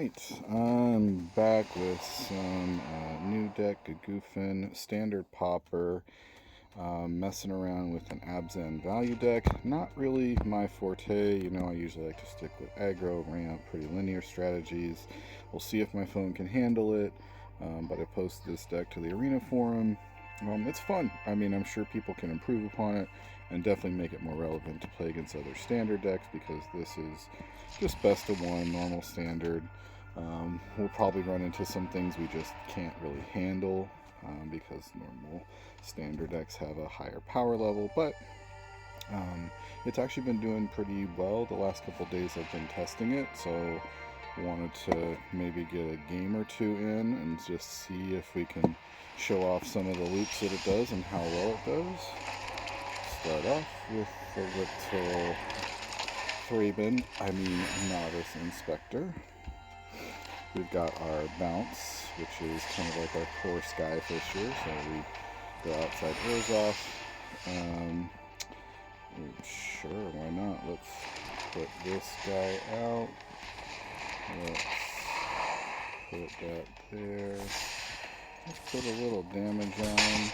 Alright, I'm back with some new deck, a goofin, standard Pauper, messing around with an Abzan value deck. Not really my forte, you know, I usually like to stick with aggro, ramp, pretty linear strategies. We'll see if my phone can handle it, but I posted this deck to the arena forum. It's fun. I mean, I'm sure people can improve upon it and definitely make it more relevant to play against other standard decks, because this is just best of one, normal standard. We'll probably run into some things we just can't really handle because normal standard decks have a higher power level, but it's actually been doing pretty well the last couple days I've been testing it, so wanted to maybe get a game or two in and just see if we can show off some of the loops that it does and how well it does. Start off with the little Novice Inspector. We've got our bounce, which is kind of like our core sky fisher, so we go outside airs off. Sure, why not? Let's put this guy out. Let's put that there. Let's put a little damage on.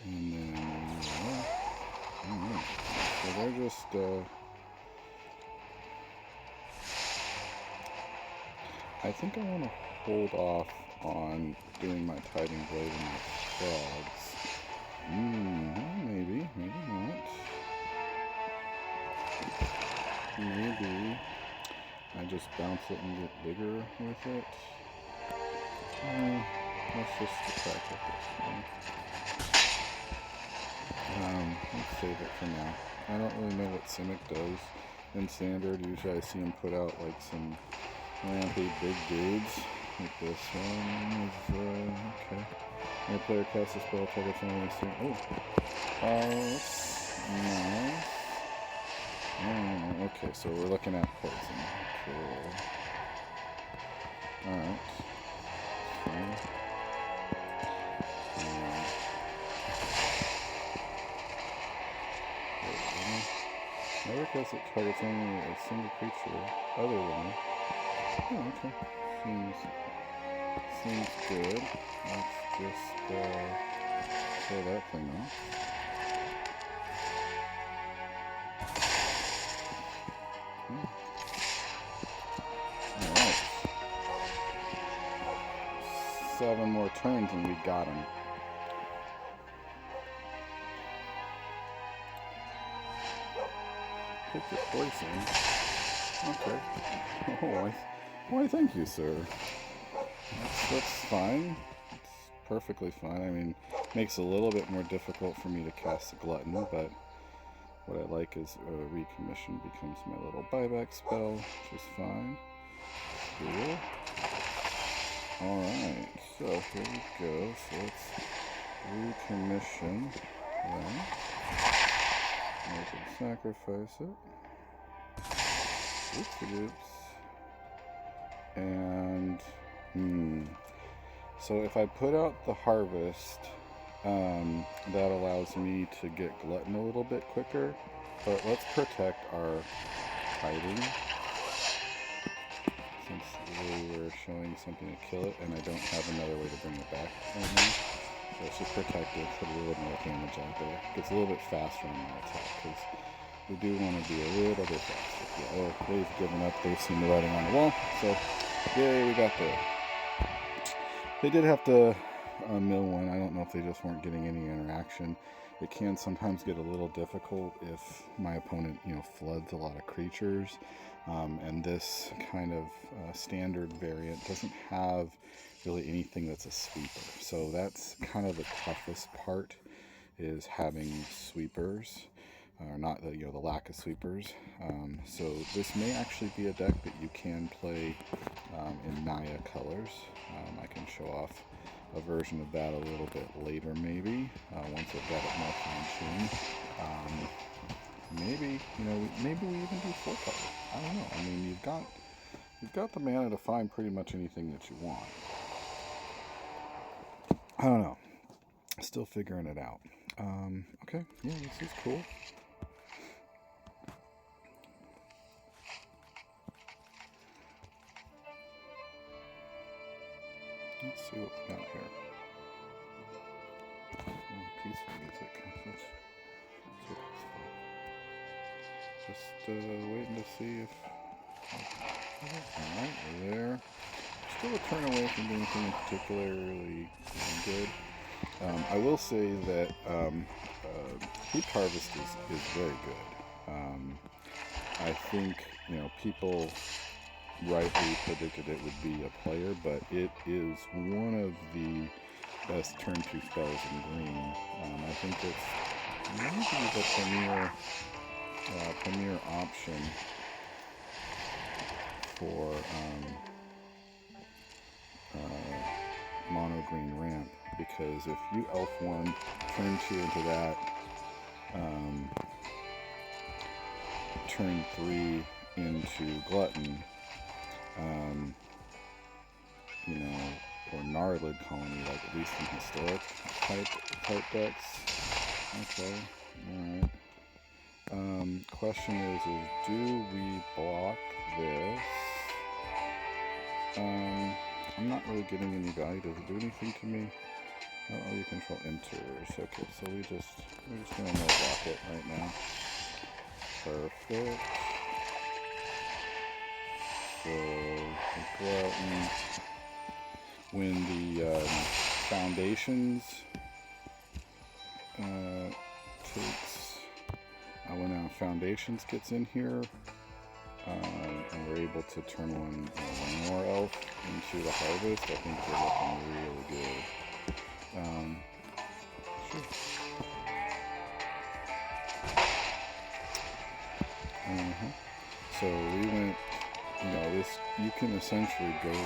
And then, so they're just, I think I want to hold off on doing my Tiding Blade and my frogs. Maybe not. Maybe I just bounce it and get bigger with it. Let's just attack with this one. Let's save it for now. I don't really know what Simic does in standard. Usually I see him put out like some rampy big dudes. Like this one is, okay. When a player casts a spell, targets only a single. That's nice. Okay, so we're looking at poison. Cool. Alright. Never cast it targets only a single creature other than. Oh, okay. Seems good. Let's just kill that thing off. Alright. 7 more turns and we got him. Pick your poison. Okay. Oh, why thank you, sir. That's fine. It's perfectly fine. I mean, makes it a little bit more difficult for me to cast the Glutton, but what I like is Recommission becomes my little buyback spell, which is fine. Cool. Alright, so here we go. So let's Recommission that. I can sacrifice it. Oops. And so if I put out the Harvest, that allows me to get Glutton a little bit quicker. But let's protect our hiding, since we were showing something to kill it, and I don't have another way to bring it back right now. So let's just protect it, put a little more damage out there. Gets a little bit faster on my attack, because we do want to be a little bit faster. Yeah, they've given up. They've seen the writing on the wall. So, yay, we got there. They did have to mill one. I don't know if they just weren't getting any interaction. It can sometimes get a little difficult if my opponent, floods a lot of creatures. And this kind of standard variant doesn't have really anything that's a sweeper. So that's kind of the toughest part, is having sweepers. Or not the lack of sweepers. So this may actually be a deck that you can play in Naya colors. I can show off a version of that a little bit later, maybe once I've got it more fine-tuned. Maybe we even do 4 color. I don't know. I mean, you've got the mana to find pretty much anything that you want. I don't know. Still figuring it out. Okay, yeah, this is cool. Let's see what we got here. Peaceful music. That's so peaceful. Just waiting to see if... Alright, we're there. Still a turn away from doing anything particularly good. I will say that Heat Harvest is very good. I think, people rightly predicted it would be a player, but it is one of the best turn 2 spells in green. I think it's maybe the premier option for mono green ramp, because if you elf 1, turn 2 into that, turn 3 into Glutton, or Gnarlid Colony, like at least in historic type decks. Okay, alright. Question is do we block this? I'm not really getting any value. Does it do anything to me? Oh, you control enters. Okay, so we're just gonna no block it right now. Perfect. So go out and when the foundations when foundations gets in here, and we're able to turn one more elf into the harvest, I think we're looking really good. Sure. So we went, this, you can essentially go to,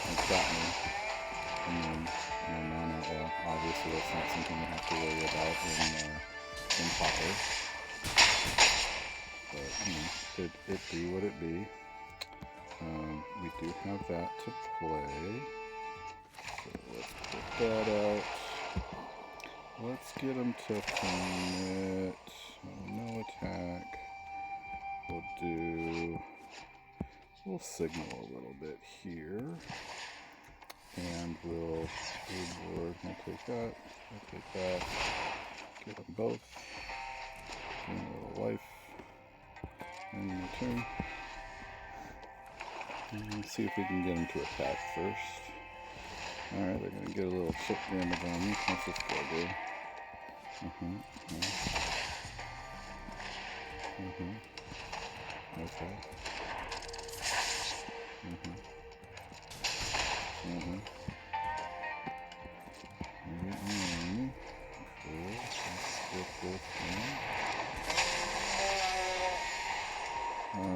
it's got me, and then non-outlaw. Obviously that's not something you have to worry about in Pauper. But, it be what it be. We do have that to play. So let's put that out. Let's get him to commit. No attack. We'll signal a little bit here. And we'll take that. We'll take that. Get them both. Give them a little life. And my turn. Let's see if we can get them to attack first. Alright, they're gonna get a little chip damage on me. That's just good. Okay.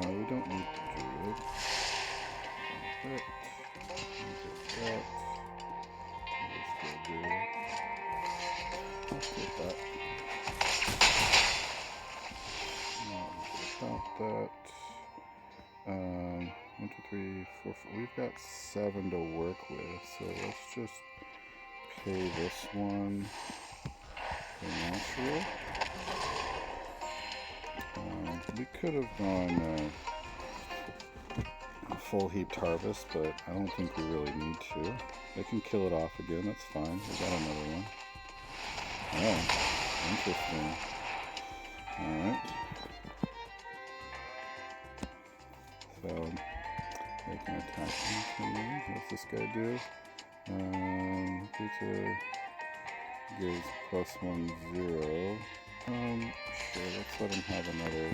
We don't need the druid. Perfect. Get that. Let's get that. About that. 1, 2, 3, 4, 4. We've got 7 to work with, so let's just pay this one for natural. We could have gone full heaped harvest, but I don't think we really need to. They can kill it off again, that's fine. We got another one. Oh, interesting. Alright. So, they can attack into me. What's this guy do? Gives +1, 0. Sure, let's let him have another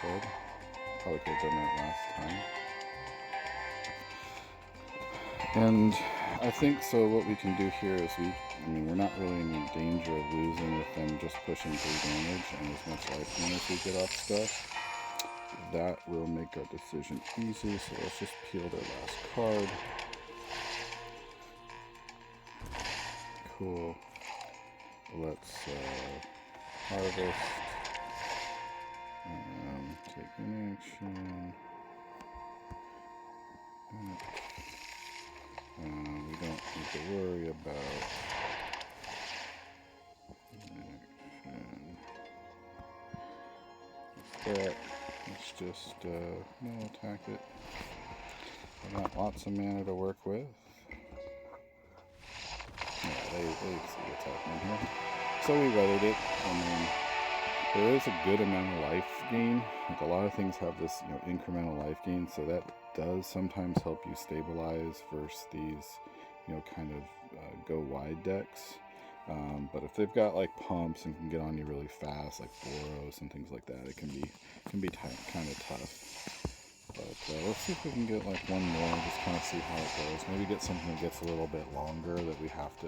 good. Probably could have done that last time. And I think so what we can do here is we're not really in any danger of losing with them just pushing 3 damage and as much life gain as we get off stuff. That will make our decision easy, so let's just peel their last card. Cool. Let's harvest. Take an action. We don't need to worry about action. That. Let's just attack it. I got lots of mana to work with. Yeah, they see what's happening here. So we weathered it. I mean, there is a good amount of life gain. Like a lot of things have this, incremental life gain, so that does sometimes help you stabilize versus these, kind of go wide decks. But if they've got like pumps and can get on you really fast, like Boros and things like that, it can be kind of tough. But let's see if we can get like one more, just kind of see how it goes. Maybe get something that gets a little bit longer that we have to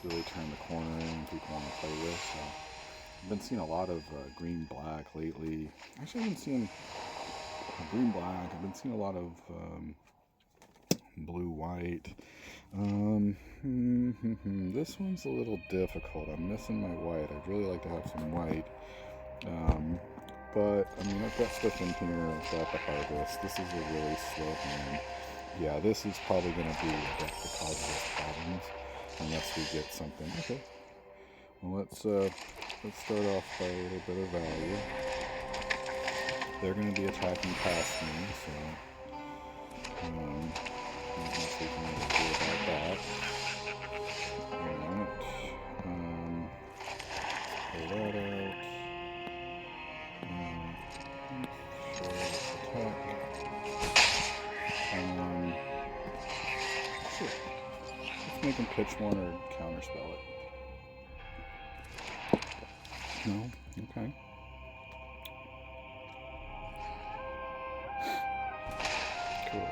really turn the corner in and people want to play with. So I've been seeing a lot of green-black lately. Actually, I've been seeing green-black. I've been seeing a lot of blue-white. This one's a little difficult. I'm missing my white. I'd really like to have some white. But, I mean, I've got stuff in here. I've got the Harvest. This is a really slow hand. Yeah, this is probably going to be a deck that causes us problems unless we get something. Okay. Well, let's start off by a little bit of value. They're going to be attacking past me, so nothing we can really do about that. Alright. Pull that out. Sure, attack. Sure. Let's make him pitch one or counterspell it. No? Okay. Cool.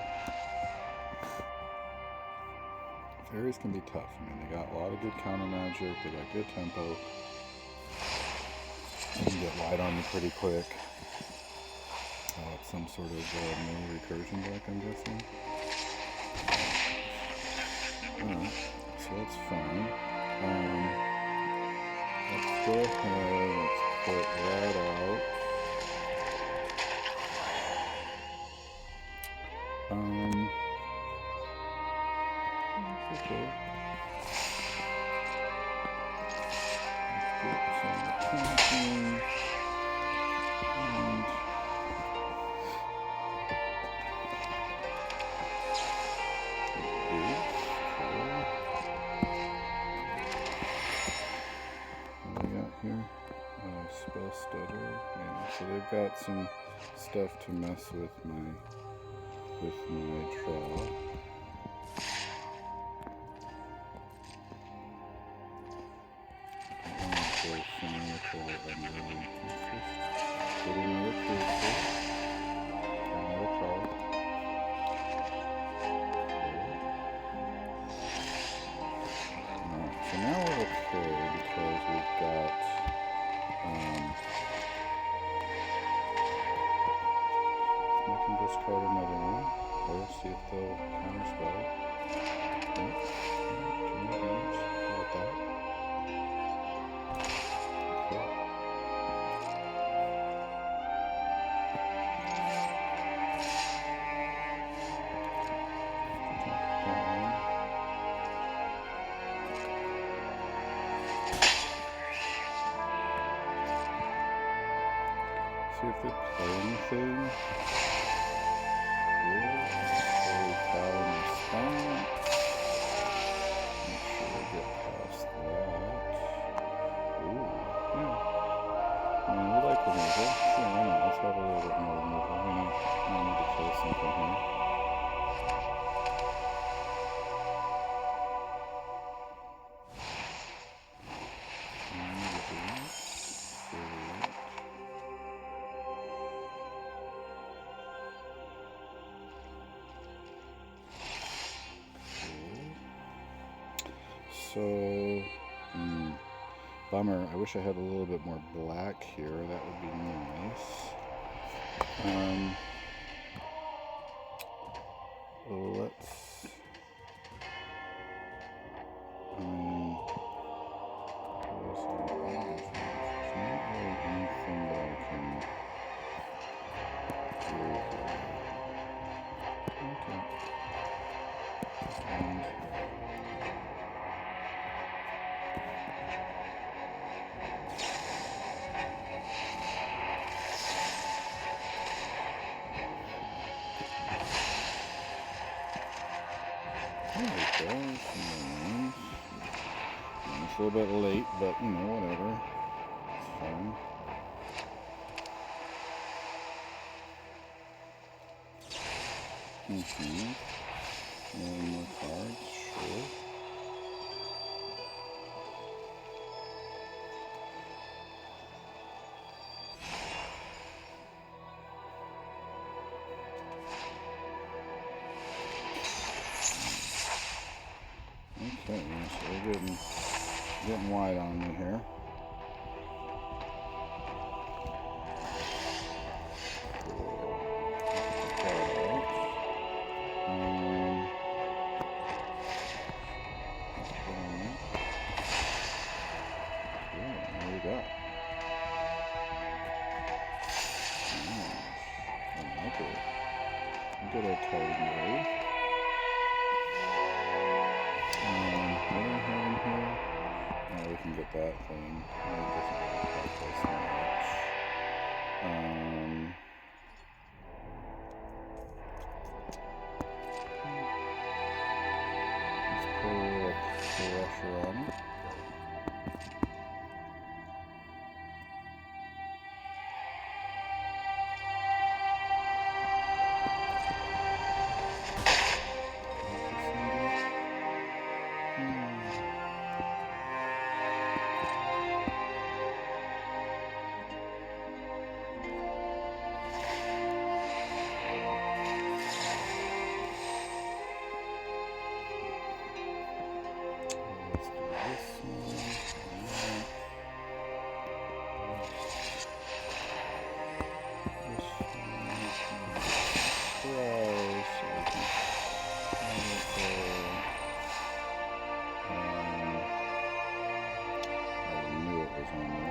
Fairies can be tough. I mean, they got a lot of good counter magic, they got good tempo. They can get wide on you pretty quick. Some sort of no recursion deck, I'm guessing. Alright, so that's fine. Let's go ahead, let's put that out. Okay. Let's get some attacking. And what do we got here? Spell stutter. Yeah, so they've got some stuff to mess with my draw. So now we're okay because we've got I can discard another one or see if they'll counterspell it. Nope. Turn advantage. How about that? Cool. See if they play anything. Play Cow in response. Make sure I get past that. Ooh, yeah. I mean, we like removal. Sure, why not? Let's have a little bit more removal. We need to kill something here. So, bummer. I wish I had a little bit more black here. That would be nice. Let's. There's not really anything that I can do here. Okay. a little bit late, but you know, whatever. It's fine. And more cards, sure. Okay, so we're getting wide on me here. Good old targeting blade. What do we have in here? Oh, we can get that thing. It doesn't really help us much. Let's put a little pressure on it.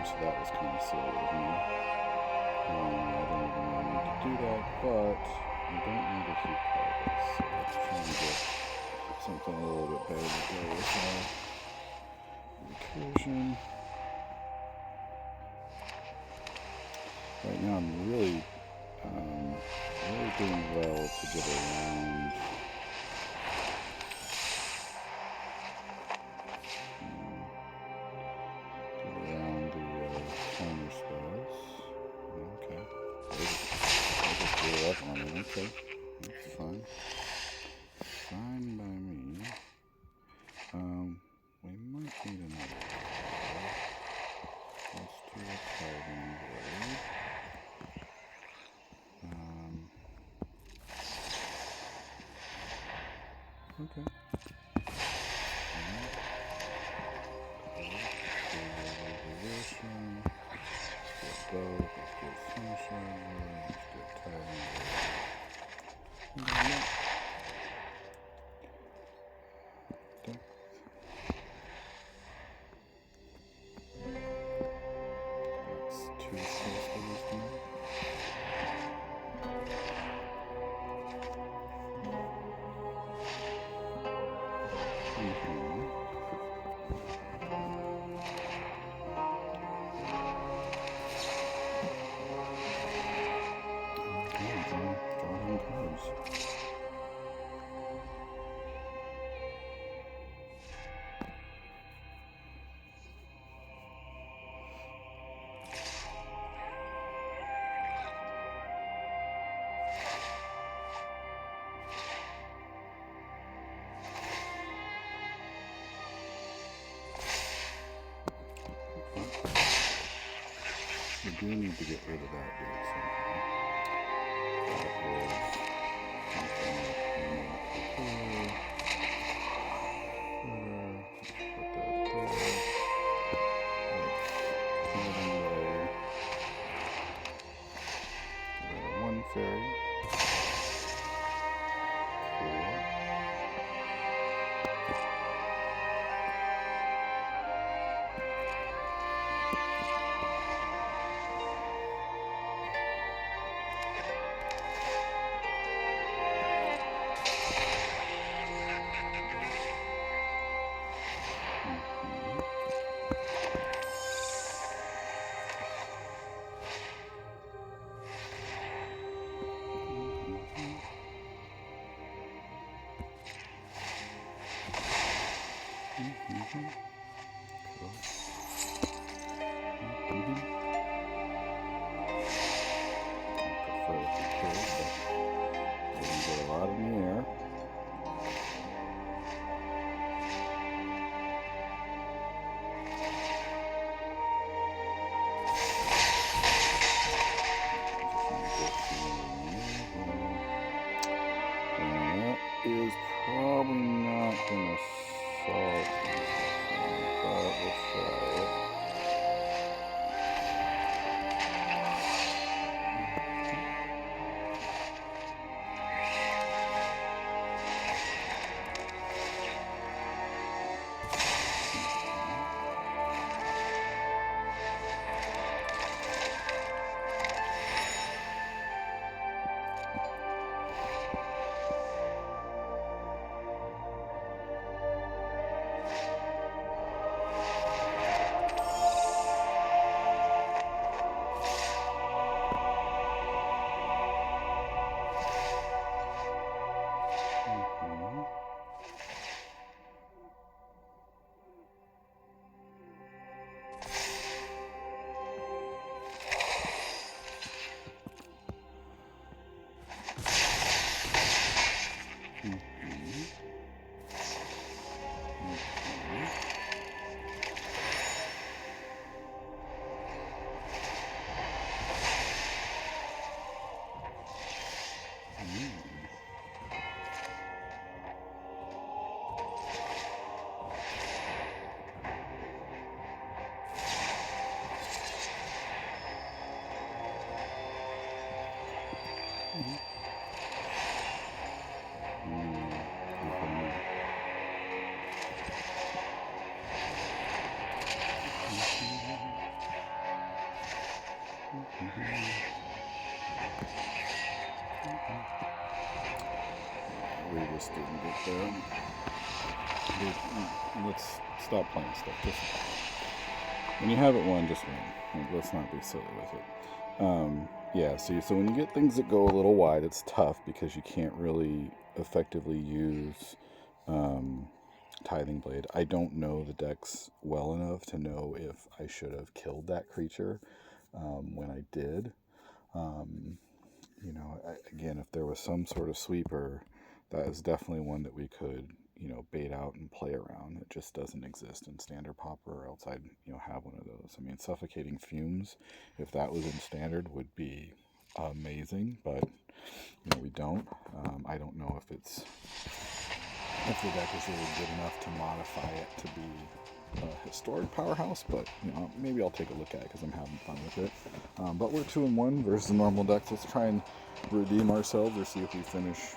So that was kind of silly of me. I don't even really need to do that, but I don't need a huge part of this. So let's try and get something a little bit better to go with our recursion. Right now I'm really doing well to get around counter spells. Okay. I just blew up on it. Okay. That's fine. Fine by me. We might need another one. Let's do a carbon blade. Okay. Let's get both. Let's get sunshine. Let's get tiling. That's two space for this one. We do need to get rid of that dude somehow. That is something that we want to do. Put that there. Let's put it away. One fairy. Get a lot in the air. Is probably not going to solve anything, but let's try it. We just didn't get there. Let's stop playing stuff. Just, when you have it won, just win. Like, let's not be silly with it. Yeah, see, so when you get things that go a little wide, it's tough because you can't really effectively use Tithing Blade. I don't know the decks well enough to know if I should have killed that creature when I did. You know, again, if there was some sort of sweeper, that is definitely one that we could, you know, bait out and play around. It just doesn't exist in Standard Pauper, or else I'd, you know, have one of those. I mean, Suffocating Fumes, if that was in Standard, would be amazing, but, you know, we don't. I don't know if the deck is really good enough to modify it to be a historic powerhouse, but, you know, maybe I'll take a look at it because I'm having fun with it. But we're 2-1 versus the normal decks. Let's try and redeem ourselves, or see if we finish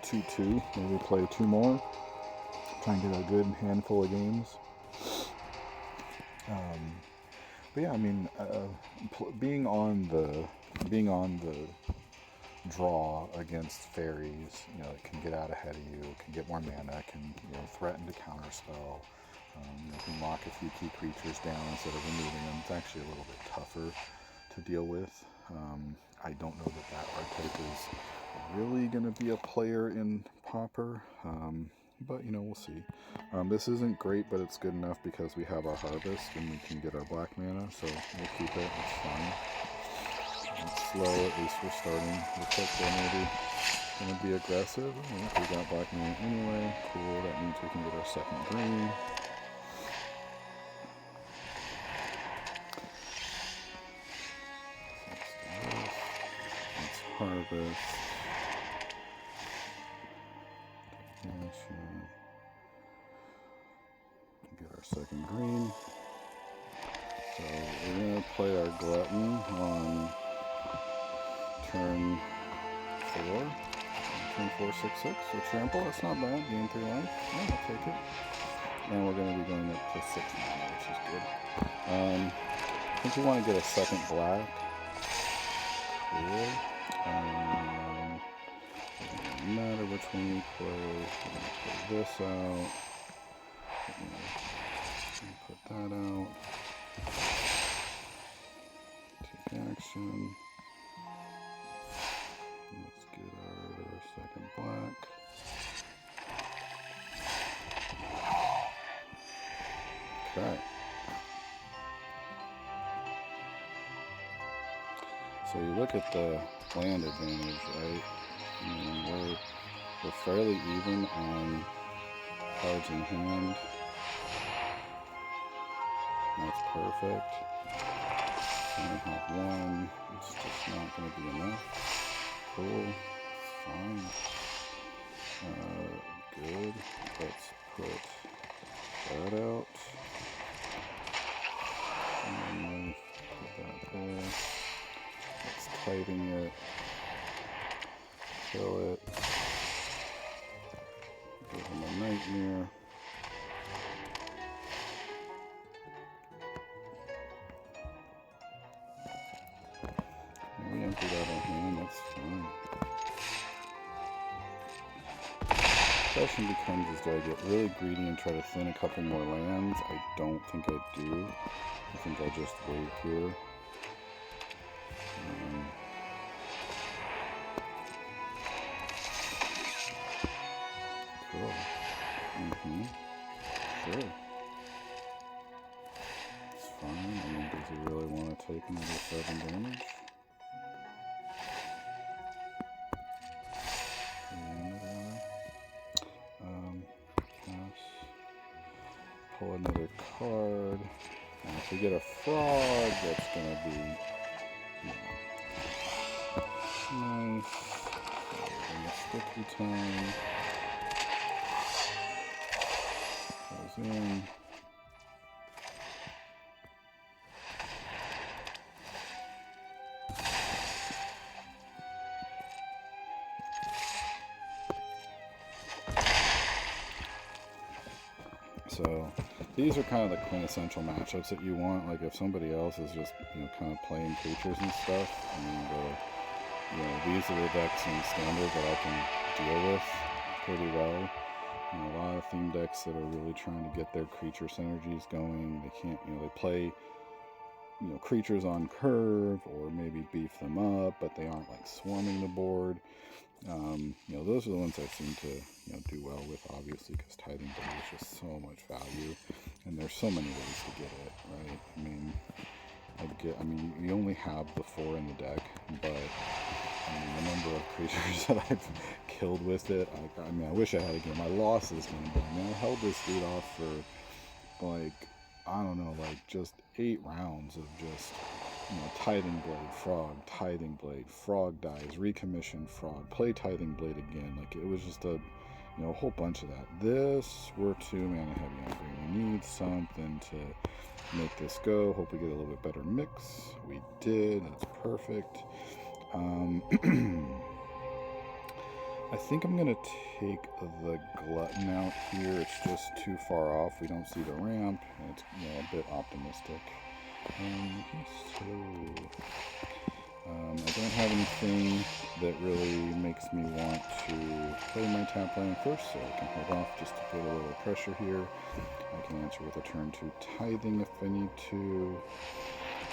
2-2. Maybe play 2 more. Try and get a good handful of games. But yeah, I mean, being on the draw against fairies, you know, it can get out ahead of you, it can get more mana, it can, you know, threaten to counterspell. You can lock a few key creatures down instead of removing them. It's actually a little bit tougher to deal with. I don't know that archetype is really going to be a player in Pauper, but, you know, we'll see. This isn't great, but it's good enough because we have our harvest and we can get our black mana, so we'll keep it. It's fine. It's slow, at least we're starting. Looks like they're maybe going to be aggressive. We got black mana anyway. Cool, that means we can get our second green. Let's harvest. Get our second green. So we're going to play our Glutton on turn 4. Turn 4, 6, 6. So trample, that's not bad. Gain 3 life. Yeah, I'll take it. And we're going to be going up to 6 mana, which is good. I think we want to get a second black. Cool. It doesn't matter which one we play. We're going to play this out. Put that out. Take action. Let's get our second black. Okay. So you look at the land advantage, right? I mean, we're fairly even on cards in hand. That's perfect. Only have one. It's just not going to be enough. Cool. Fine. Good. Let's put that out. And then put that there. Let's tighten it. Kill it. Give him a nightmare. We emptied out our hand, that's fine. The question becomes is, do I get really greedy and try to thin a couple more lands? I don't think I do. I think I just wait here. Cool. Sure. It's fine. I mean, does he really want to take another 7 damage? Pass. Pull another card. And if we get a frog, that's gonna be nice. Sticky time. Goes in. So these are kind of the quintessential matchups that you want. Like if somebody else is just kind of playing creatures and stuff, I mean, these are the decks in standard that I can deal with pretty well. A lot of theme decks that are really trying to get their creature synergies going. They can't, they play creatures on curve or maybe beef them up, but they aren't like swarming the board. Those are the ones I seem to do well with, obviously, because Tithing Blade is just so much value, and there's so many ways to get it, right? I mean, you only have the 4 in the deck, but the number of creatures that I've killed with it, I wish I had a game. My losses, I held this dude off for I don't know, just 8 rounds of just Tithing Blade, frog dies, recommission frog, play Tithing Blade again. It was just a whole bunch of that. This, we're 2 mana heavy on green. We need something to make this go. Hope we get a little bit better mix. We did. That's perfect. I think I'm going to take the Glutton out here. It's just too far off. We don't see the ramp, and it's a bit optimistic. I don't have anything that really makes me want to play my tap land first, so I can hold off just to put a little pressure here. I can answer with a turn 2 Tithing if I need to.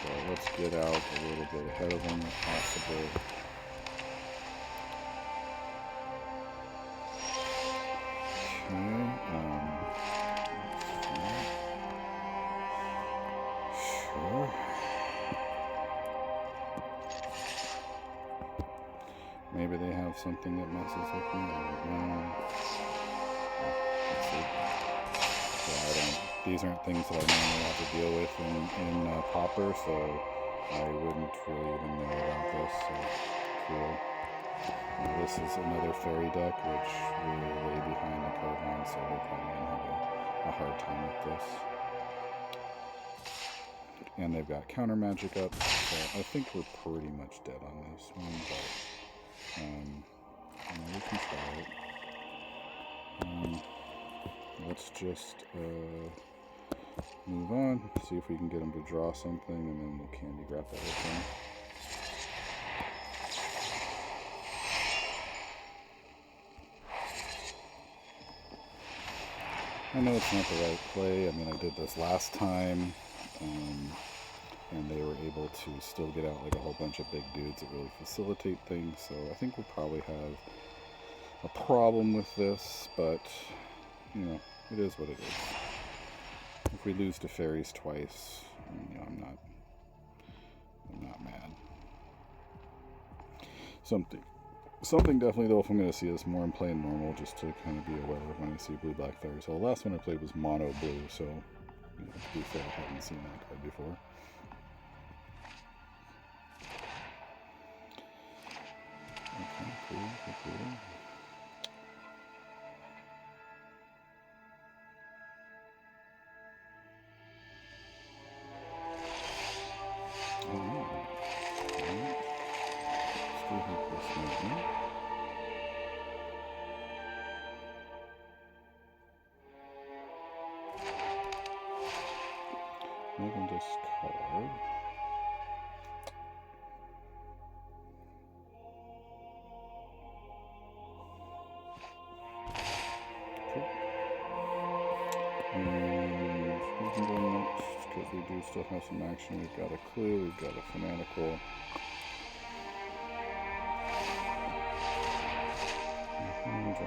So let's get out a little bit ahead of them if possible. Sure. Maybe they have something that messes with me. I don't know. Let's see. So these aren't things that I normally have to deal with in Pauper, so I wouldn't really even know about this. So cool. This is another fairy deck, which we're way behind the curve on, so we're probably going to have a hard time with this. And they've got counter magic up, so I think we're pretty much dead on this one, but we can try it. Let's just move on, see if we can get them to draw something, and then we'll candy grab that thing. I know it's not the right play. I mean, I did this last time, and they were able to still get out a whole bunch of big dudes that really facilitate things, so I think we'll probably have a problem with this, but, it is what it is. If we lose to fairies twice, you know, I'm not mad. Something definitely though, if I'm going to see this more, I'm playing normal just to kind of be aware of when I see blue black fairy. So the last one I played was mono blue, so you know, to be fair, I haven't seen that card before. Okay, cool. I can discard. Cool. And we can go next because we do still have some action. We've got a clue, we've got a fanatical. Draw a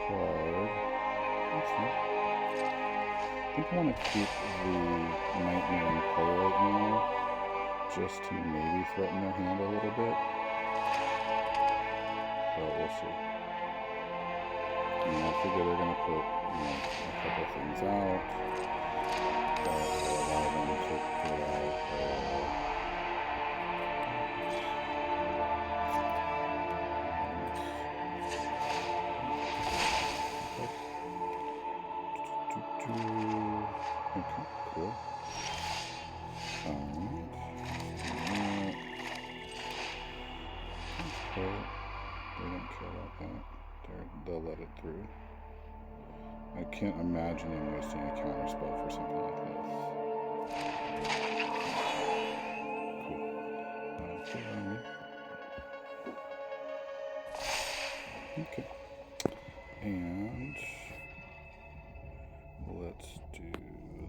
card. That's fine. I think I want to keep the Nightmare in play right now, just to maybe threaten their hand a little bit. But we'll see. And I figure they're going to put, you know, a couple things out that will allow them to put out okay, cool. They don't care about that. They'll let it through. I can't imagine them wasting a counter spell for something like this. Cool. Okay. And let's do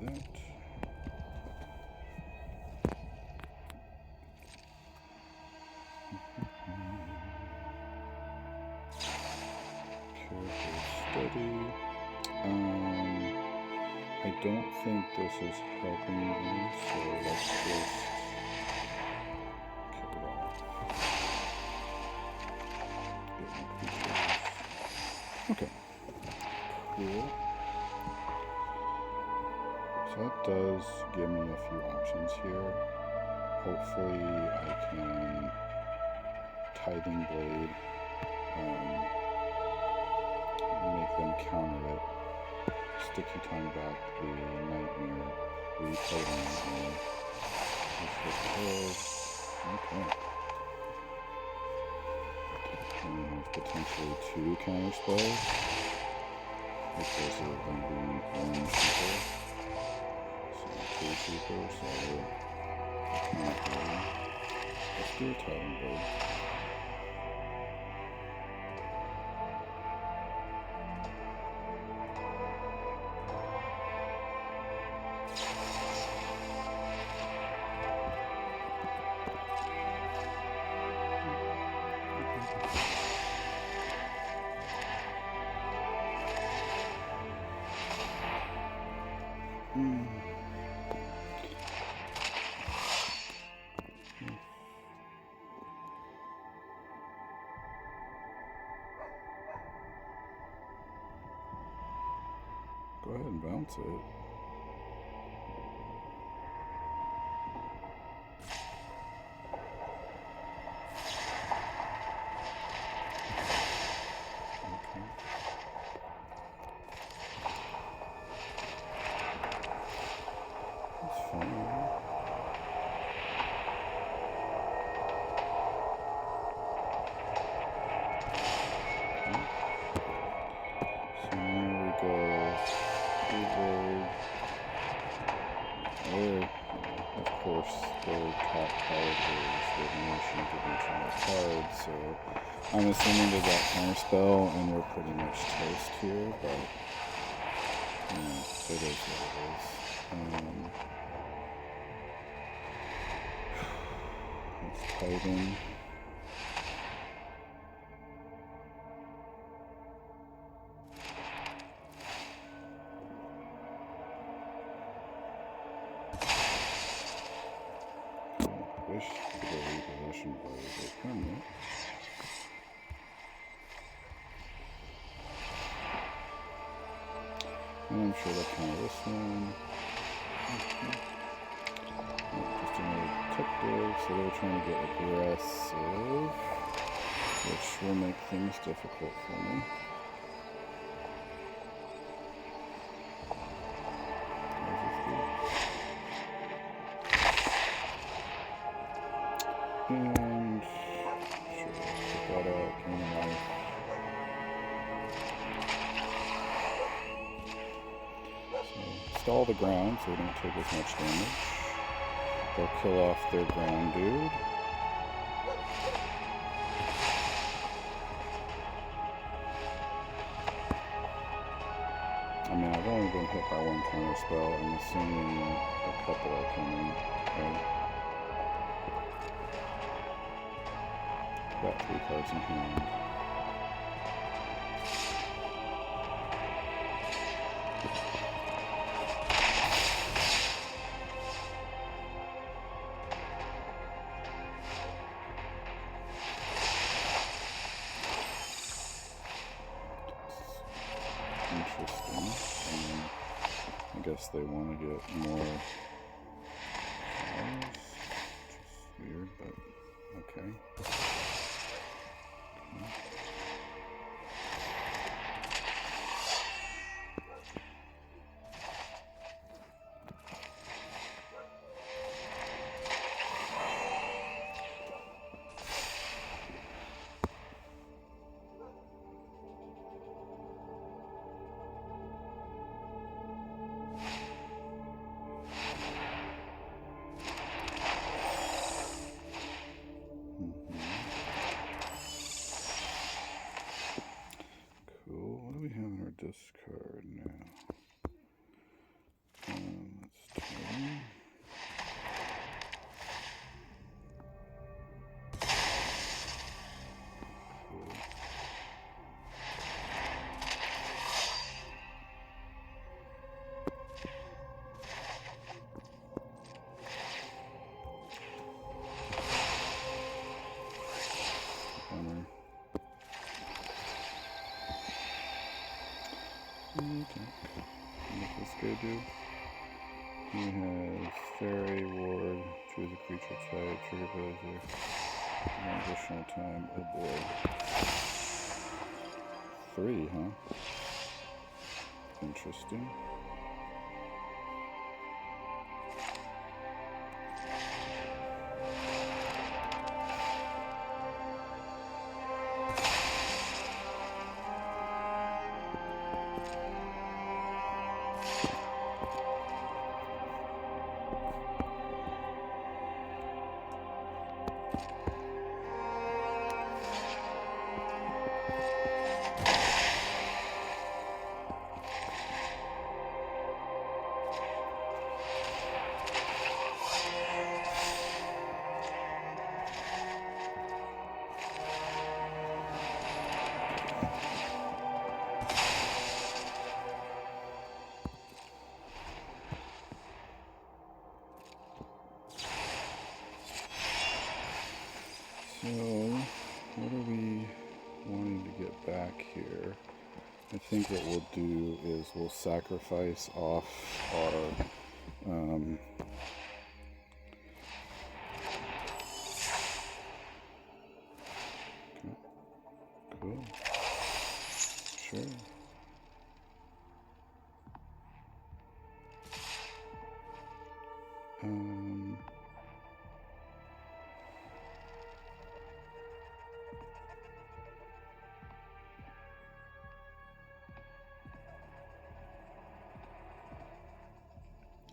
that. Steady. I don't think this is helping me, so let's just kill it off. Okay. Cool. So that does give me a few options here. Hopefully I can Tithing Blade, make them counter it. Sticky Tongue back the Nightmare, replay the Nightmare. Okay. And we have potentially 2 counter spells, because of them being 1 super. So 2 super, so let's do a Tithing Blade. Go ahead and bounce it. So I'm assuming they got counterspell and we're pretty much toast here, but it is what it is. Let's Titan. wish the repossession blows were permanent. And I'm sure they'll counter this one. Just another detective, so they're trying to get aggressive, which will make things difficult for me. And sure, let's put that out, gain life. So stall the ground so we don't take as much damage. They'll kill off their ground dude. I mean, I've only been hit by one counter spell. I'm assuming a couple are coming, right? Got 3 cards in hand. Interesting. I guess they want to get more cards, which is weird, but okay. Discard now. Let's turn. Cool. Bummer. Okay. What does this guy do? He has Fairy, Ward, choose a creature type, trigger poser, one additional time. Oh boy. 3, huh? Interesting. So, what are we wanting to get back here? I think what we'll do is we'll sacrifice off our okay. Cool. Sure.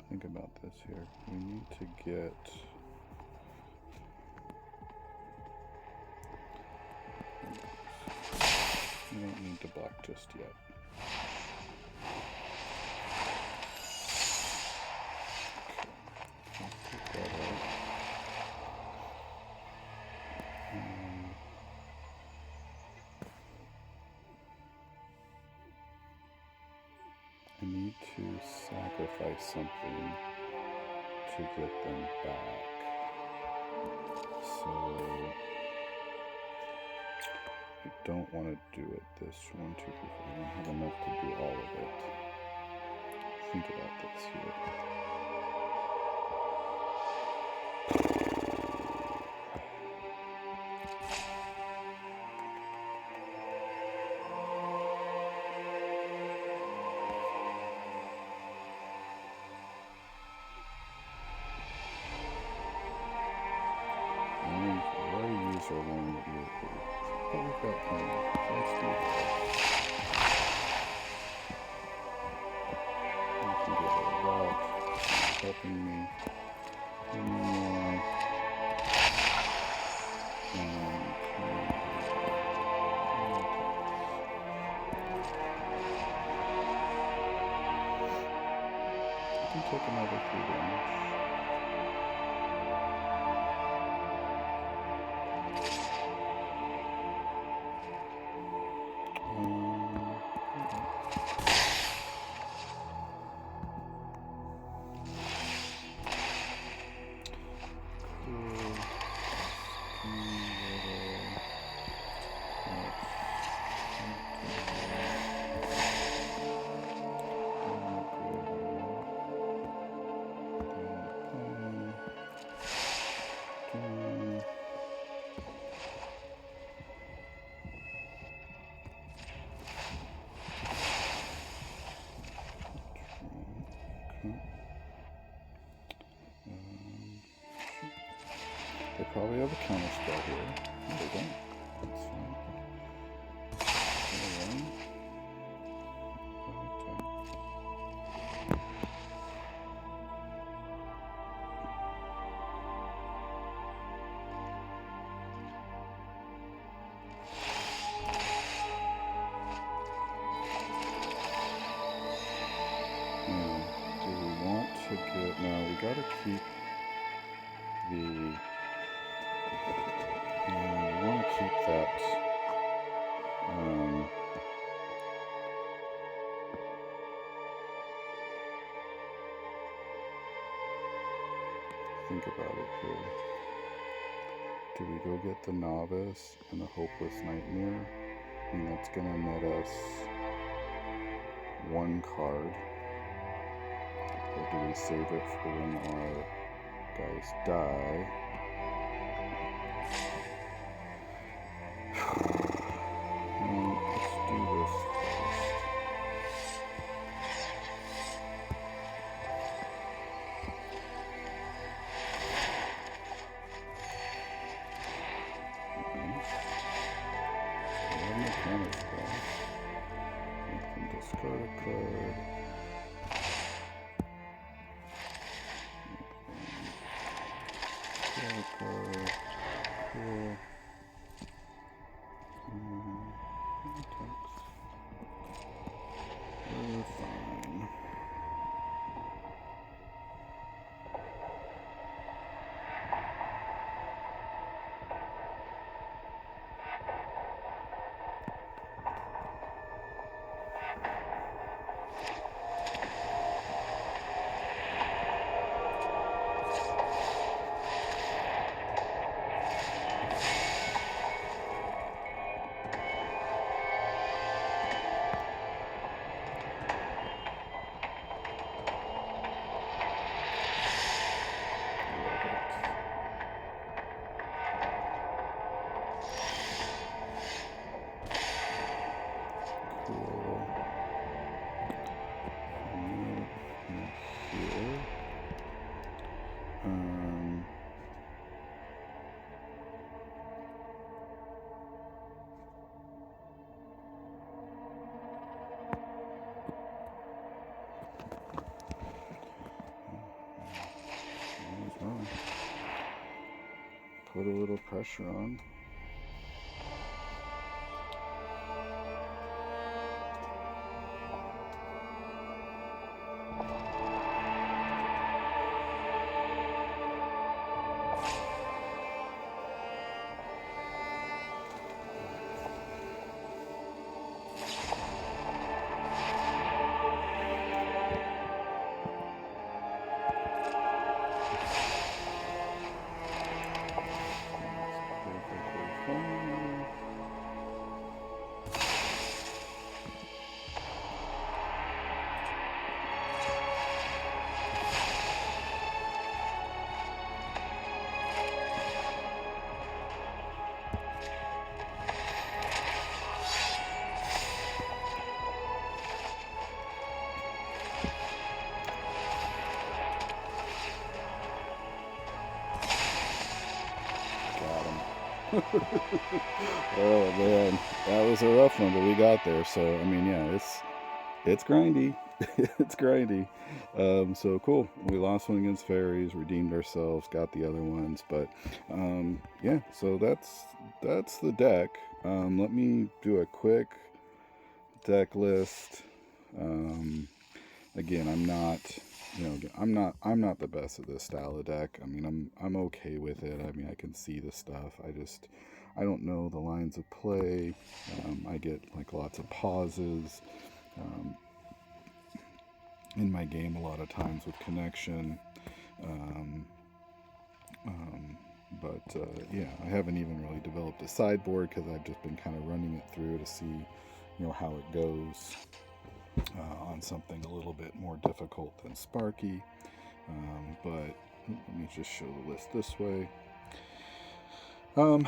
Think about this here. We need to get we don't need to block just yet. Okay. Pick that up. I need to sacrifice something to get them back. So I don't want to do it this 1, 2, 3, 4. I don't have enough to do all of it. Think about this here. Or one that you're but we've got plenty. So let's do that. I can get rid of that. It's helping me anymore. I can take another 3 damage. They probably have a counter spell here. No, they don't. That's fine. Now, do we want to get... Now, we gotta keep the... we want to keep that... think about it here. Do we go get the Novice and the Hopeless Nightmare? And that's going to net us 1 card. Or do we save it for when our guys die? Let's do this first. Discard a card. Draw a card. Cool. Text. We're fine. Put a little pressure on. Oh man, that was a rough one, but we got there. So I mean, yeah, it's grindy. It's grindy. So cool. We lost one against fairies, redeemed ourselves, got the other ones, but yeah. So that's the deck. Let me do a quick deck list. Um, Again, I'm not, I'm not the best at this style of deck. I mean, I'm okay with it. I mean, I can see the stuff. I don't know the lines of play. I get like lots of pauses um, in my game a lot of times with connection. Um, um, but yeah, I haven't even really developed a sideboard because I've just been kind of running it through to see, how it goes on something a little bit more difficult than Sparky. But let me just show the list this way. Um,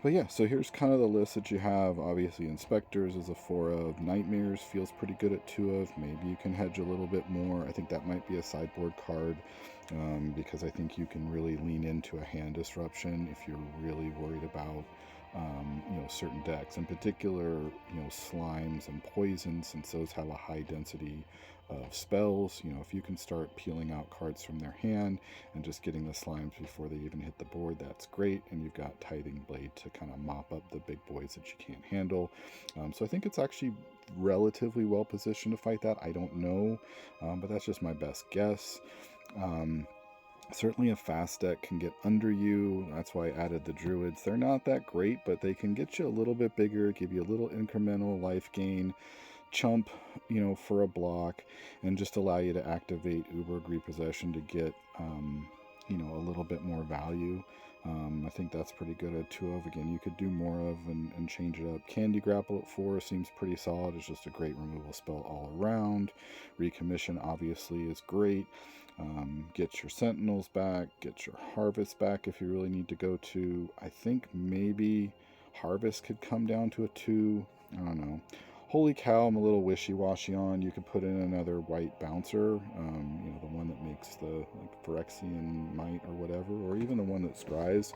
but yeah, so here's kind of the list that you have. Obviously, Inspectors is a 4 of. Nightmares feels pretty good at 2 of. Maybe you can hedge a little bit more. I think that might be a sideboard card because I think you can really lean into a hand disruption if you're really worried about certain decks, in particular, slimes and poisons, since those have a high density of spells. If you can start peeling out cards from their hand and just getting the slimes before they even hit the board, that's great. And you've got Tithing Blade to kind of mop up the big boys that you can't handle. So I think it's actually relatively well positioned to fight that. I don't know, but that's just my best guess. Certainly a fast deck can get under you. That's why I added the Druids. They're not that great, but they can get you a little bit bigger, give you a little incremental life gain, chump, for a block, and just allow you to activate Uber Repossession to get, a little bit more value. I think that's pretty good at 2 of. Again, you could do more of and change it up. Candy Grapple at 4 seems pretty solid. It's just a great removal spell all around. Recommission obviously is great. Get your Sentinels back, get your Harvest back if you really need to go to. I think maybe Harvest could come down to a 2. I don't know. Holy Cow, I'm a little wishy-washy on. You could put in another white bouncer, the one that makes the Phyrexian Might or whatever, or even the one that scries.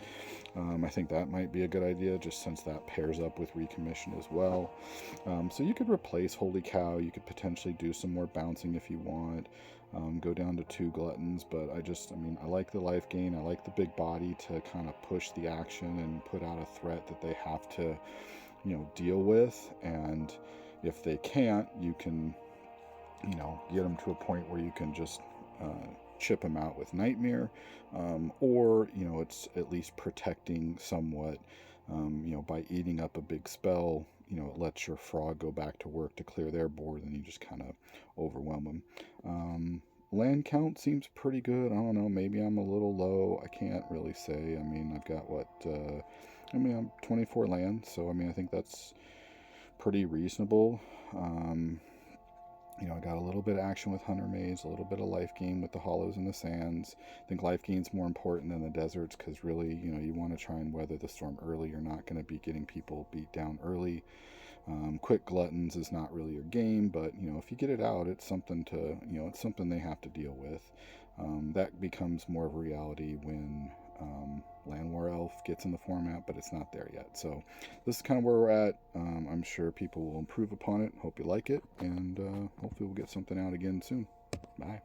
I think that might be a good idea, just since that pairs up with Recommission as well. So you could replace Holy Cow. You could potentially do some more bouncing if you want. Go down to 2 Gluttons, but I like the life gain. I like the big body to kind of push the action and put out a threat that they have to, deal with. And if they can't, you can, get them to a point where you can just chip them out with Nightmare, or it's at least protecting somewhat. By eating up a big spell, it lets your frog go back to work to clear their board, and you just kind of overwhelm them. Land count seems pretty good. I don't know, maybe I'm a little low. I can't really say. I've got I'm 24 lands, so I think that's pretty reasonable. I got a little bit of action with Hunter Maze, a little bit of life gain with the Hollows and the Sands. I think life gain's more important than the deserts because really, you want to try and weather the storm early. You're not going to be getting people beat down early. Quick Gluttons is not really your game, but if you get it out, it's something to it's something they have to deal with. That becomes more of a reality when Land War Elf gets in the format, but it's not there yet. So this is kind of where we're at. I'm sure people will improve upon it. Hope you like it, and hopefully we'll get something out again soon. Bye.